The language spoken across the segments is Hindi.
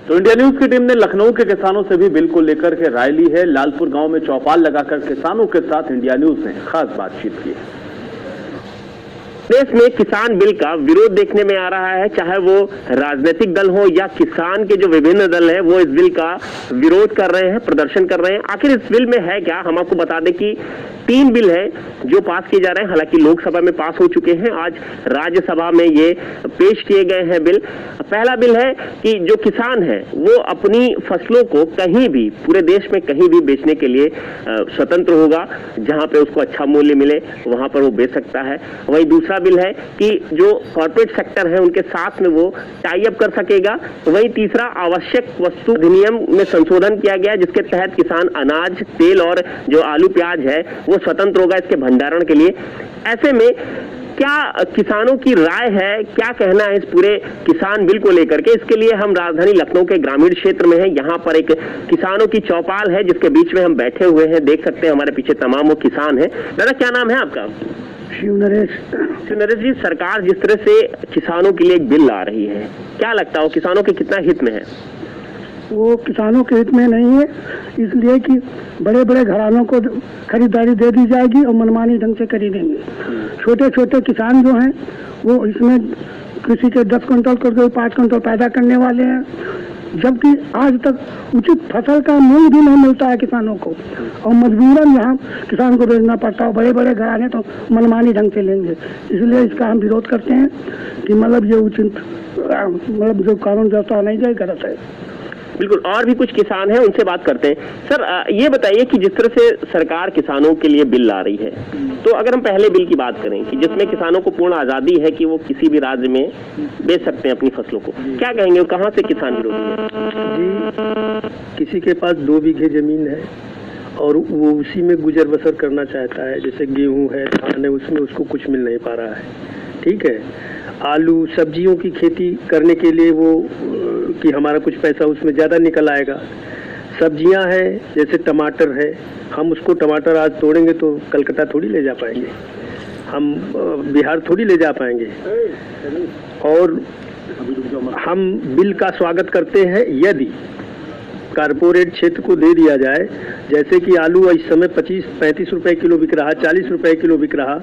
तो इंडिया न्यूज की टीम ने लखनऊ के किसानों से भी बिल को लेकर के राय ली है। लालपुर गांव में चौपाल लगाकर किसानों के साथ इंडिया न्यूज ने खास बातचीत की। देश में किसान बिल का विरोध देखने में आ रहा है, चाहे वो राजनीतिक दल हो या किसान के जो विभिन्न दल हैं वो इस बिल का विरोध कर रहे हैं, प्रदर्शन कर रहे हैं। आखिर इस बिल में है क्या, हम आपको बता दें कि 3 बिल हैं जो पास किए जा रहे हैं। हालांकि लोकसभा में पास हो चुके हैं, आज राज्यसभा में ये पेश किए गए हैं बिल। पहला बिल है कि जो किसान है वो अपनी फसलों को कहीं भी, पूरे देश में कहीं भी बेचने के लिए स्वतंत्र होगा। जहां पे उसको अच्छा मूल्य मिले वहां पर वो बेच सकता है। वहीं दूसरा बिल है कि जो कॉर्पोरेट सेक्टर है उनके साथ में वो टाई अप कर सकेगा। वहीं तीसरा, आवश्यक वस्तु अधिनियम में संशोधन किया गया जिसके तहत किसान अनाज, तेल और जो आलू प्याज है वो स्वतंत्र होगा इसके भंडारण के लिए। ऐसे में क्या किसानों की राय है, क्या कहना है इस पूरे किसान बिल को लेकर के, इसके लिए हम राजधानी लखनऊ के ग्रामीण क्षेत्र में हैं। यहाँ पर एक किसानों की चौपाल है जिसके बीच में हम बैठे हुए हैं। देख सकते हैं हमारे पीछे तमाम वो किसान हैं। दादा, क्या नाम है आपका? शिव नरेश जी, सरकार जिस तरह से किसानों के लिए एक बिल ला रही है, क्या लगता है वो किसानों के कितना हित में है? वो किसानों के हित में नहीं है, इसलिए कि बड़े बड़े घरानों को खरीदारी दे दी जाएगी और मनमानी ढंग से खरीदेंगे। छोटे छोटे किसान जो हैं वो इसमें किसी के 10 क्विंटल करके 5 क्विंटल पैदा करने वाले हैं, जबकि आज तक उचित फसल का मूल्य भी नहीं मिलता है किसानों को और मजबूरन यहाँ किसान को बेचना पड़ता है। बड़े बड़े घराने तो मनमानी ढंग से लेंगे, इसलिए इसका हम विरोध करते हैं कि मतलब ये उचित जो कानून व्यवस्था नहीं जाए गलत है। बिल्कुल, और भी कुछ किसान हैं, उनसे बात करते हैं। सर, ये बताइए कि जिस तरह से सरकार किसानों के लिए बिल ला रही है, तो अगर हम पहले बिल की बात करें कि जिसमें किसानों को पूर्ण आजादी है कि वो किसी भी राज्य में बेच सकते हैं अपनी फसलों को, क्या कहेंगे, कहाँ से किसान विरोधी है? जी, किसी के पास 2 बीघे जमीन है और वो उसी में गुजर बसर करना चाहता है, जैसे गेहूं है, धान है, उसमें उसको कुछ मिल नहीं पा रहा है। ठीक है, आलू सब्जियों की खेती करने के लिए वो कि हमारा कुछ पैसा उसमें ज़्यादा निकल आएगा। सब्जियां हैं जैसे टमाटर है, हम उसको टमाटर आज तोड़ेंगे तो कलकत्ता थोड़ी ले जा पाएंगे, हम बिहार थोड़ी ले जा पाएंगे। और हम बिल का स्वागत करते हैं यदि कारपोरेट क्षेत्र को दे दिया जाए, जैसे कि आलू इस समय 25-35 रुपए किलो बिक रहा, 40 रुपए किलो बिक रहा,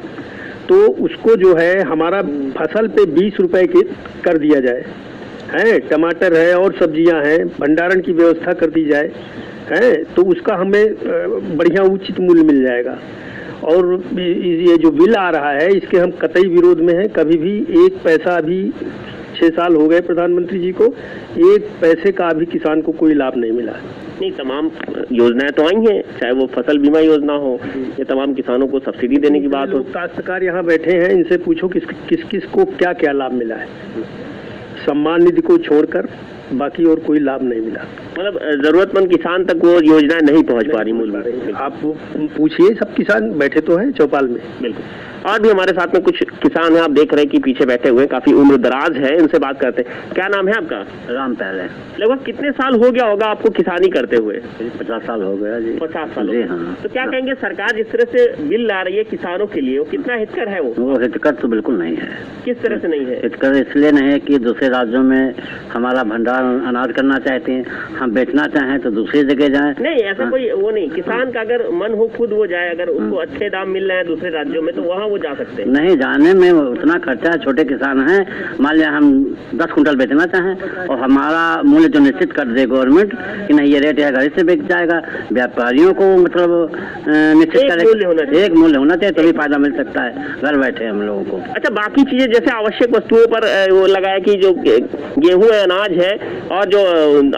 तो उसको जो है हमारा फसल पे 20 रुपए के कर दिया जाए। है, टमाटर है और सब्जियां हैं, भंडारण की व्यवस्था कर दी जाए, है, तो उसका हमें बढ़िया उचित मूल्य मिल जाएगा। और ये जो बिल आ रहा है इसके हम कतई विरोध में हैं। कभी भी एक पैसा, अभी 6 साल हो गए प्रधानमंत्री जी को, 1 पैसे का अभी किसान को कोई लाभ नहीं मिला। नहीं, तमाम योजनाएं तो आई हैं, चाहे वो फसल बीमा योजना हो या तमाम किसानों को सब्सिडी देने की बात हो। काश्तकार यहाँ बैठे हैं, इनसे पूछो किस किस को क्या क्या लाभ मिला है। सम्मान निधि को छोड़कर बाकी और कोई लाभ नहीं मिला। मतलब जरूरतमंद किसान तक वो योजनाएं नहीं पहुंच पा रही मूल में। आप पूछिए, सब किसान बैठे तो हैं चौपाल में। बिल्कुल, और भी हमारे साथ में कुछ किसान हैं, आप देख रहे हैं कि पीछे बैठे हुए हैं, काफी उम्र दराज है, इनसे बात करते हैं। क्या नाम है आपका? राम पहले। लगभग कितने साल हो गया होगा आपको किसानी करते हुए? 50 साल हो गया जी। 50 साल जी हाँ। तो क्या कहेंगे, सरकार जिस तरह से बिल ला रही है किसानों के लिए, वो कितना हितकर है? वो हितकर तो बिल्कुल नहीं है। किस तरह से नहीं है? हितकर इसलिए नहीं है कि दूसरे राज्यों में हमारा भंडार अनाज करना चाहते हैं, हम बेचना चाहें तो दूसरी जगह जाएं। नहीं, ऐसा कोई वो नहीं। किसान का अगर मन हो खुद वो जाए, अगर उसको अच्छे दाम मिल रहे हैं दूसरे राज्यों में तो वहाँ वो जा सकते हैं। नहीं, जाने में उतना खर्चा है। छोटे किसान हैं, मान लिया हम 10 कुंटल बेचना चाहें और हमारा मूल्य जो निश्चित कर दे गवर्नमेंट कि नहीं ये रेट है, घर से बिक जाएगा। व्यापारियों को मतलब निश्चित एक मूल्य होना चाहिए, तभी फायदा मिल सकता है घर बैठे हम लोगों को। अच्छा, बाकी चीजें जैसे आवश्यक वस्तुओं पर वो लगाया कि जो गेहूं है, अनाज है और जो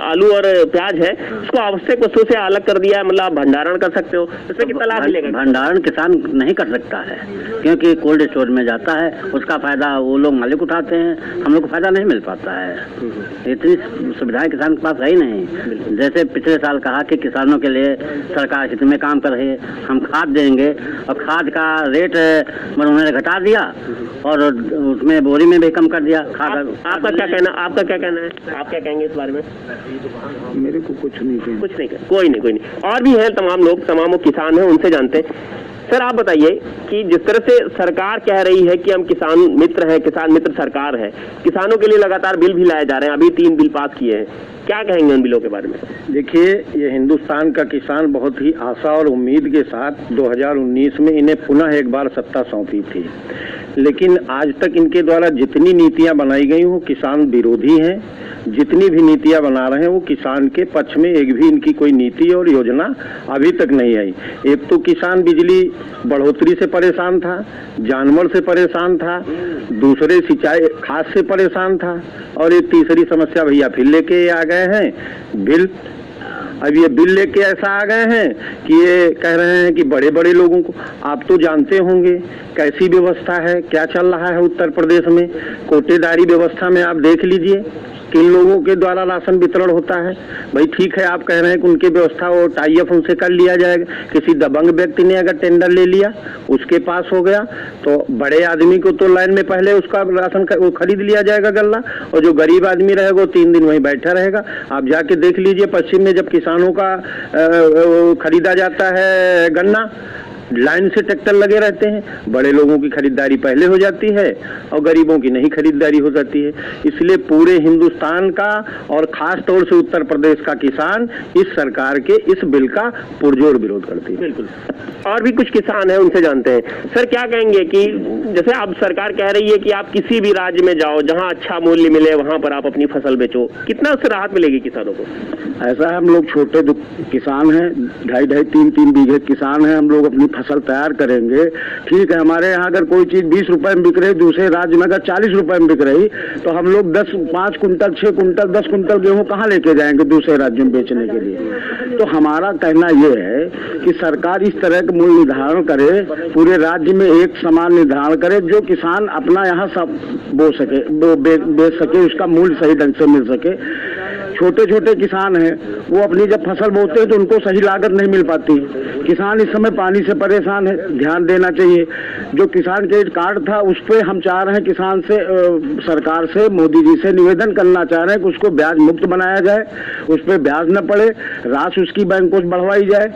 आलू और प्याज है उसको आवश्यक वस्तुओं से अलग कर दिया है, मतलब भंडारण कर सकते हो, इसमें कितना लाभ मिलेगा? भंडारण किसान नहीं कर सकता है क्योंकि कोल्ड स्टोर में जाता है, उसका फायदा वो लोग मालिक उठाते हैं, हम लोग को फायदा नहीं मिल पाता है। इतनी सुविधाएं किसान के पास है ही नहीं। जैसे पिछले साल कहा कि किसानों के लिए सरकार हित में काम कर रही है, हम खाद देंगे और खाद का रेट मतलब उन्होंने घटा दिया और उसमें बोरी में भी कम कर दिया। खाद आपका क्या कहना है? आप क्या कहेंगे इस बारे में? मेरे को कुछ नहीं कोई नहीं। और भी है तमाम लोग, तमाम किसान हैं, उनसे जानते हैं। सर, आप बताइए कि जिस तरह से सरकार कह रही है कि हम किसान मित्र हैं, किसान मित्र सरकार है, किसानों के लिए लगातार बिल भी लाए जा रहे हैं, अभी 3 बिल पास किए हैं, क्या कहेंगे उन बिलों के बारे में? देखिए, ये हिंदुस्तान का किसान बहुत ही आशा और उम्मीद के साथ 2019 में इन्हें पुनः एक बार सत्ता सौंपी थी, लेकिन आज तक इनके द्वारा जितनी नीतियां बनाई गई वो किसान विरोधी हैं। जितनी भी नीतियां बना रहे हैं वो किसान के पक्ष में एक भी इनकी कोई नीति और योजना अभी तक नहीं आई। एक तो किसान बिजली बढ़ोतरी से परेशान था, जानवर से परेशान था, दूसरे सिंचाई खाद से परेशान था, और एक तीसरी समस्या भैया फिर लेके आ गए हैं बिल। अब ये बिल लेके ऐसा आ गए हैं कि ये कह रहे हैं कि बड़े बड़े लोगों को, आप तो जानते होंगे कैसी व्यवस्था है, क्या चल रहा है उत्तर प्रदेश में। कोटेदारी व्यवस्था में आप देख लीजिए किन लोगों के द्वारा राशन वितरण होता है। भाई ठीक है, आप कह रहे हैं कि उनकी व्यवस्था वो टाई अप उनसे कर लिया जाएगा। किसी दबंग व्यक्ति ने अगर टेंडर ले लिया, उसके पास हो गया, तो बड़े आदमी को तो लाइन में पहले उसका राशन वो खरीद लिया जाएगा गल्ला, और जो गरीब आदमी रहेगा वो 3 दिन वहीं बैठा रहेगा। आप जाके देख लीजिए पश्चिम में जब किसानों का खरीदा जाता है गन्ना, लाइन से ट्रैक्टर लगे रहते हैं। बड़े लोगों की खरीदारी पहले हो जाती है और गरीबों की नहीं खरीदारी हो जाती है। इसलिए पूरे हिंदुस्तान का और खास तौर से उत्तर प्रदेश का किसान इस सरकार के इस बिल का पुरजोर विरोध करती है। बिल्कुल। और भी कुछ किसान हैं, उनसे जानते हैं। सर, क्या कहेंगे कि जैसे अब सरकार कह रही है कि आप किसी भी राज्य में जाओ जहां अच्छा मूल्य मिले वहां पर आप अपनी फसल बेचो, कितना उससे राहत मिलेगी किसानों को? ऐसा है, हम लोग छोटे किसान हैं, 2.5 3 बीघे किसान हैं। हम लोग अपनी फसल तैयार करेंगे, ठीक है। हमारे यहाँ अगर कोई चीज 20 रुपए में बिक रही, दूसरे राज्य में अगर 40 रुपए में बिक रही, तो हम लोग 5 कुंटल 6 कुंटल 10 कुंटल गेहूं कहाँ लेके जाएंगे दूसरे राज्यों में बेचने के लिए? तो हमारा कहना यह है कि सरकार इस तरह का मूल्य निर्धारण करे, पूरे राज्य में एक समान निर्धारण करे, जो किसान अपना यहाँ सब बो सके, बेच सके, उसका मूल्य सही ढंग से मिल सके। छोटे छोटे किसान हैं, वो अपनी जब फसल बोते हैं तो उनको सही लागत नहीं मिल पाती। किसान इस समय पानी से परेशान है, ध्यान देना चाहिए। जो किसान क्रेडिट कार्ड था उस पर हम चाह रहे हैं किसान से, सरकार से, मोदी जी से निवेदन करना चाह रहे हैं कि उसको ब्याज मुक्त बनाया जाए, उस पर ब्याज न पड़े, राशि उसकी बैंकों से बढ़वाई जाए,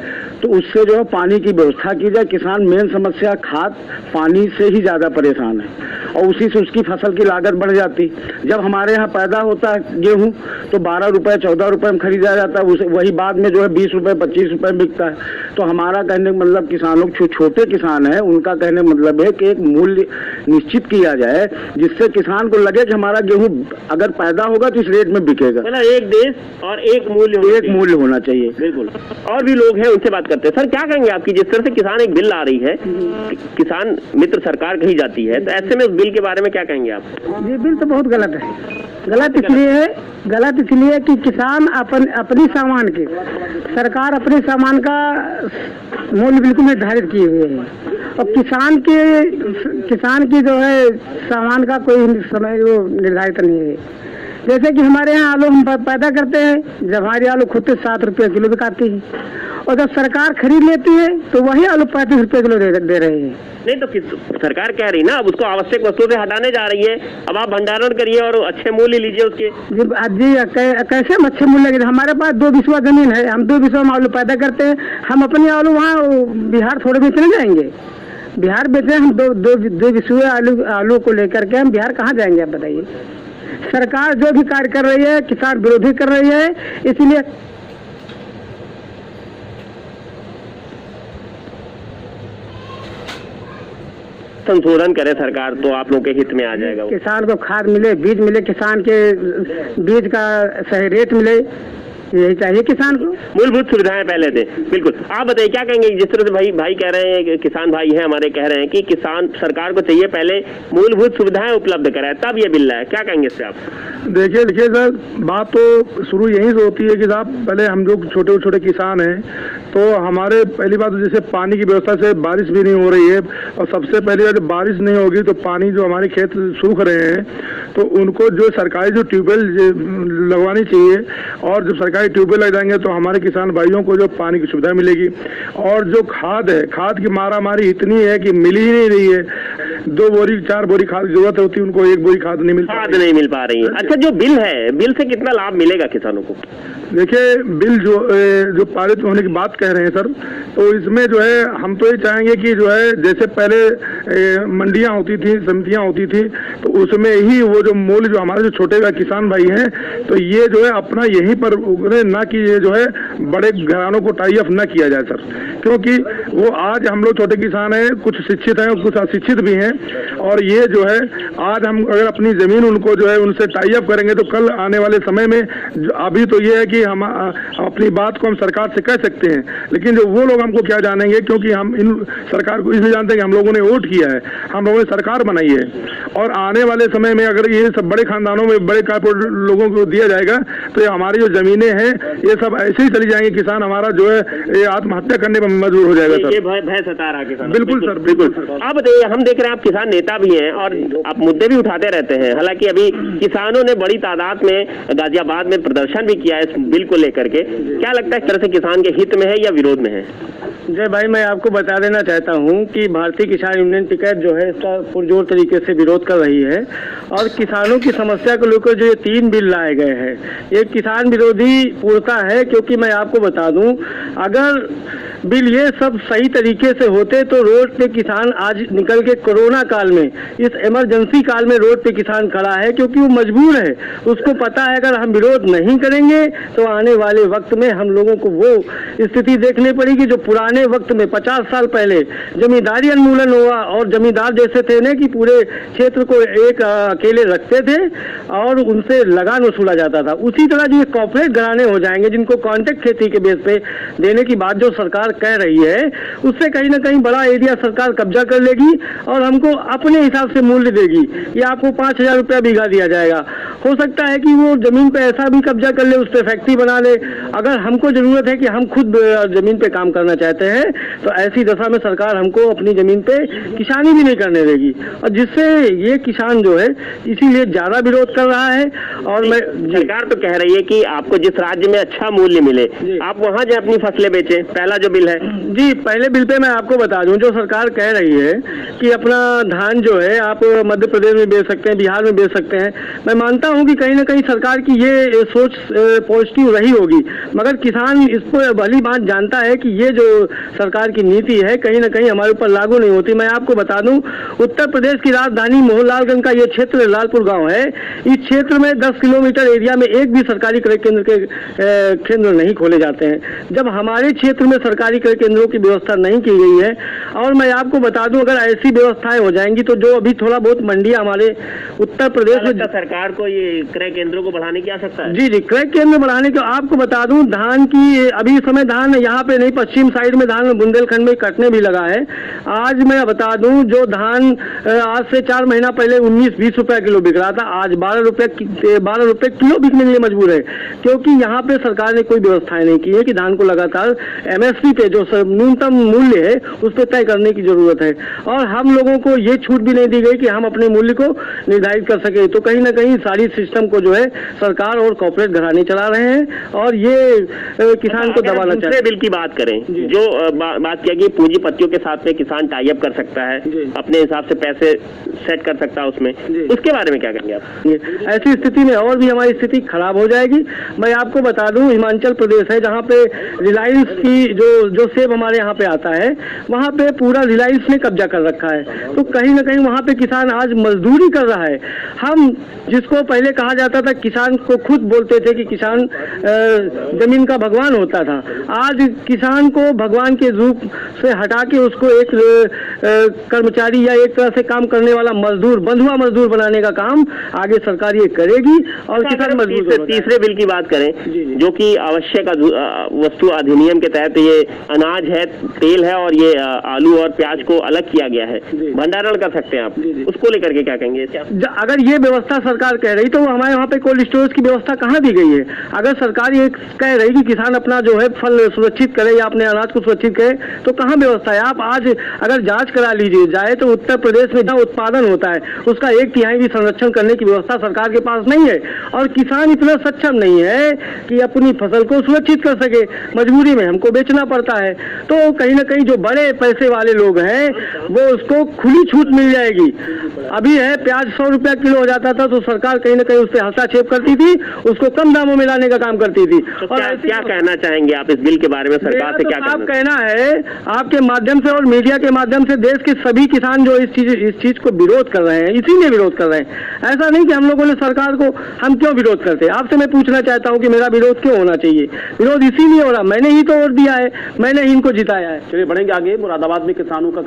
तो उससे जो है पानी की व्यवस्था की जाए। किसान मेन समस्या खाद पानी से ही ज्यादा परेशान है और उसी से उसकी फसल की लागत बढ़ जाती। जब हमारे यहाँ पैदा होता है गेहूं तो 12 रुपए 14 रुपए में खरीदा जाता है, वही बाद में जो है 20 रुपए 25 रुपए में बिकता है। तो हमारा कहने का मतलब किसानों जो छोटे किसान हैं उनका कहने का मतलब है कि एक मूल्य निश्चित किया जाए जिससे किसान को लगे कि हमारा गेहूं अगर पैदा होगा तो इस रेट में बिकेगा। मतलब एक देश और एक मूल्य होना चाहिए। बिल्कुल। और भी लोग हैं, उनसे बात करते हैं। सर, क्या कहेंगे आपकी जिस तरह से किसान एक बिल आ रही है, किसान मित्र सरकार कही जाती है, तो ऐसे में उस बिल के बारे में क्या कहेंगे आप? ये बिल तो बहुत गलत है। गलत इसलिए कि किसान अपनी सामान के, सरकार अपने सामान का मूल्य बिल्कुल निर्धारित किए हुए है, और किसान की जो है सामान का कोई समय वो निर्धारित नहीं है। जैसे कि हमारे यहाँ आलू हम पैदा करते हैं, जब हमारी आलू खुद से 7 रुपये किलो बिकाती है, और जब सरकार खरीद लेती है तो वही आलू 35 रुपये किलो दे रहे हैं। नहीं तो सरकार कह रही ना, अब उसको आवश्यक वस्तुओं से हटाने जा रही है। अब आप भंडारण करिए और अच्छे मूल्य लीजिए उसके। जी कैसे हम अच्छे मूल्य लगे? हमारे पास 2 बिस्वा जमीन है, हम 2 बिस्वा में आलू पैदा करते हैं। हम अपने आलू वहाँ बिहार थोड़े बेचने जाएंगे? बिहार बेचने हम 2 बिस्वे आलू को लेकर के हम बिहार कहाँ जाएंगे? आप बताइए। सरकार जो भी कार्य कर रही है किसान विरोधी कर रही है, इसलिए संशोधन करे सरकार तो आप लोगों के हित में आ जाएगा। किसान को खाद मिले, बीज मिले, किसान के बीज का सही रेट मिले, यही चाहिए किसान को। मूलभूत सुविधाएं पहले दे। बिल्कुल। आप बताइए क्या कहेंगे जिस तरह से भाई कह रहे हैं, किसान भाई हैं हमारे, कह रहे हैं कि किसान सरकार को चाहिए पहले मूलभूत सुविधाएं उपलब्ध कराए तब ये बिल लाए, क्या कहेंगे इससे आप? देखिए सर, बात तो शुरू यहीं से होती है कि साहब पहले हम जो छोटे छोटे किसान हैं तो हमारे पहली बात जैसे पानी की व्यवस्था से बारिश भी नहीं हो रही है, और सबसे पहली बात बारिश नहीं होगी तो पानी जो हमारे खेत सूख रहे हैं तो उनको जो सरकारी जो ट्यूबवेल लगवानी चाहिए, और जब सरकारी ट्यूबवेल लग जाएंगे तो हमारे किसान भाइयों को जो पानी की सुविधा मिलेगी। और जो खाद है, खाद की मारामारी इतनी है कि मिल ही नहीं रही है। 2 बोरी 4 बोरी खाद की जरूरत होती है, उनको 1 बोरी खाद नहीं मिल पा खाद नहीं मिल पा रही है। अच्छा, जो बिल है, बिल से कितना लाभ मिलेगा किसानों को? देखिए, बिल जो पारित होने की बात कह रहे हैं सर, तो इसमें जो है हम तो ये चाहेंगे कि जो है जैसे पहले मंडियां होती थी, समितियां होती थी, तो उसमें ही वो जो मूल्य जो हमारे जो छोटे किसान भाई हैं, तो ये जो है अपना यहीं पर उगरे, ना कि ये जो है बड़े घरानों को टाई अप न किया जाए सर, क्योंकि वो आज हम लोग छोटे किसान हैं, कुछ शिक्षित हैं, कुछ अशिक्षित भी हैं, और ये जो है आज हम अगर अपनी जमीन उनको जो है उनसे टाई अप करेंगे तो कल आने वाले समय में अभी तो ये है कि हम अपनी बात को हम सरकार से कह सकते हैं, लेकिन जो वो लोग हमको क्या जानेंगे, क्योंकि हम इन सरकार को इसलिए जानते हैं कि हम लोगों ने वोट किया है, हम लोगों ने सरकार बनाई है, और आने वाले समय में अगर ये सब बड़े खानदानों में बड़े कारपोरेट लोगों को दिया जाएगा तो ये हमारी जो जमीनें हैं ये सब ऐसे ही चली जाएंगी, किसान हमारा जो है ये आत्महत्या करने पर मजबूर हो जाएगा सर। ये भय सता रहा किसान। बिल्कुल सर, बिल्कुल। अब हम देख रहे हैं आप किसान नेता भी हैं और आप मुद्दे भी उठाते रहते हैं। हालांकि अभी किसानों ने बड़ी तादाद में गाजियाबाद में प्रदर्शन भी किया है इस बिल को लेकर के। क्या लगता है, इस तरह से किसान के हित में है या विरोध में है? जय भाई, मैं आपको बता देना चाहता हूं कि भारतीय किसान यूनियन टिकैत जो है इसका पुरजोर तरीके से विरोध कर रही है, और किसानों की समस्या को लेकर जो ये 3 बिल लाए गए हैं ये किसान विरोधी पूर्णता है, क्योंकि मैं आपको बता दूं अगर बिल ये सब सही तरीके से होते तो रोड पे किसान आज निकल के कोरोना काल में, इस इमरजेंसी काल में रोड पे किसान खड़ा है, क्योंकि वो मजबूर है, उसको पता है अगर हम विरोध नहीं करेंगे तो आने वाले वक्त में हम लोगों को वो स्थिति देखने पड़ेगी जो पुराने वक्त में 50 साल पहले जमींदारी उन्मूलन हुआ, और जमींदार जैसे थे ना कि पूरे क्षेत्र को एक अकेले रखते थे और उनसे लगान वसूला जाता था। उसी तरह जो ये कॉर्पोरेट घराने हो जाएंगे जिनको कॉन्ट्रैक्ट खेती के बेस पे देने की बात जो सरकार कह रही है, उससे कहीं ना कहीं बड़ा एरिया सरकार कब्जा कर लेगी और हमको अपने हिसाब से मूल्य देगी। ये आपको 5,000 रुपया बीघा दिया जाएगा। हो सकता है कि वो जमीन पे ऐसा भी कब्जा कर ले, उस पर फैक्ट्री बना ले। अगर हमको जरूरत है कि हम खुद जमीन पे काम करना चाहते हैं तो ऐसी दशा में सरकार हमको अपनी जमीन पे किसानी भी नहीं करने देगी, और जिससे ये किसान जो है इसीलिए ज्यादा विरोध कर रहा है। और मैं सरकार तो कह रही है कि आपको जिस राज्य में अच्छा मूल्य मिले आप वहां जाए अपनी फसलें बेचें। पहला जो बिल है जी, पहले बिल पे मैं आपको बता दूं, जो सरकार कह रही है कि अपना धान जो है आप मध्य प्रदेश में बेच सकते हैं, बिहार में बेच सकते हैं। मैं मानता हूं कि कहीं ना कहीं सरकार की ये सोच पॉजिटिव रही होगी, मगर किसान इसको भली बात जानता है कि ये जो सरकार की नीति है कहीं ना कहीं हमारे ऊपर लागू नहीं होती। मैं आपको बता दूं, उत्तर प्रदेश की राजधानी मोहनलालगंज का ये क्षेत्र लालपुर गांव है। इस क्षेत्र में 10 किलोमीटर एरिया में एक भी सरकारी क्रय केंद्र के केंद्र नहीं खोले जाते हैं, जब हमारे क्षेत्र में सरकारी क्रय केंद्रों की व्यवस्था नहीं की गई है। और मैं आपको बता दूं, अगर ऐसी व्यवस्थाएं हो जाएंगी तो जो अभी थोड़ा बहुत मंडियां हमारे उत्तर प्रदेश में, सरकार को ये क्रय केंद्रों को बढ़ाने की आवश्यकता है। जी, क्रय केंद्र बढ़ाने को आपको बता दूं, धान की अभी इस समय धान यहाँ पे नहीं, पश्चिम साइड में धान बुंदेलखंड में कटने भी लगा है। आज मैं बता दूं, जो धान आज से 4 महीना पहले 19-20 रुपए किलो बिक रहा था, आज 12 रुपए किलो बिकने के लिए मजबूर है, क्योंकि यहाँ पे सरकार ने कोई व्यवस्थाएं नहीं की है कि धान को लगातार MSP पे जो न्यूनतम मूल्य है उस पर तय करने की जरूरत है, और हम लोगों को ये छूट भी नहीं दी गई कि हम अपने मूल्य को निर्धारित कर सके। तो कहीं ना कहीं सारी सिस्टम को जो है सरकार और कॉर्पोरेट घराने चला रहे हैं, और ये किसान को दबाना चाहते हैं। बिल की बात करें, जो बात किया कि पूंजीपतियों के साथ में किसान टाई अप कर सकता है, अपने हिसाब से पैसे सेट कर सकता है उसमें, उसके बारे में क्या कहेंगे आप? ऐसी स्थिति में और भी हमारी स्थिति खराब हो जाएगी। मैं आपको बता दूं, हिमाचल प्रदेश है जहाँ पे रिलायंस की जो सेब हमारे यहाँ पे आता है, वहाँ पे पूरा रिलायंस ने कब्जा कर रखा है। तो कहीं ना कहीं वहाँ पे किसान आज मजदूरी कर रहा है। हम जिसको पहले कहा जाता था, किसान को खुद बोलते थे कि किसान जमीन का भगवान होता था, आज किसान को भगवान के रूप से हटा के उसको एक कर्मचारी या एक तरह से काम करने वाला मजदूर, बंधुआ मजदूर बनाने का काम आगे सरकार ये करेगी, और किसान मजदूर। तीसरे बिल की बात करें, जो कि आवश्यक वस्तु अधिनियम के तहत ये अनाज है, तेल है, और ये आलू और प्याज को अलग किया गया है, भंडारण कर सकते हैं आप, उसको लेकर के क्या कहेंगे? अगर ये व्यवस्था सरकार कह रही तो हमारे वहाँ पे कोल्ड स्टोरेज की व्यवस्था कहाँ दी गई है? अगर सरकार ये कह रही कि किसान अपना जो है फल सुरक्षित करे या अपने अनाज को सुरक्षित करे, तो कहाँ व्यवस्था है? आप आज अगर जांच करा लीजिए जाए तो उत्तर प्रदेश में जहाँ उत्पादन होता है उसका 1/3 भी संरक्षण करने की व्यवस्था सरकार के पास नहीं है, और किसान इतना सक्षम नहीं है कि अपनी फसल को सुरक्षित कर सके। मजबूरी में हमको बेचना पड़ता है। तो कहीं ना कहीं जो बड़े पैसे वाले लोग हैं वो उसको खुली छूट मिल जाएगी। अभी है प्याज 100 रुपया किलो हो जाता था तो सरकार कहीं ना कहीं उस पर हस्तक्षेप करती थी, उसको कम दामों में लाने का काम करती थी। तो क्या कहना चाहेंगे आप इस बिल के बारे में? सरकार से क्या कहना है आपके माध्यम से और मीडिया के माध्यम से? देश के सभी किसान जो इस चीज को विरोध कर रहे हैं, इसीलिए विरोध कर रहे हैं। ऐसा नहीं कि हम लोगों ने सरकार को, हम क्यों विरोध करते हैं? आपसे मैं पूछना चाहता हूं कि मेरा विरोध क्यों होना चाहिए? विरोध इसीलिए हो रहा, मैंने ही तो वोट दिया है, मैंने ही इनको जिताया है। चलिए बढ़ेंगे आगे। मुरादाबाद में किसानों का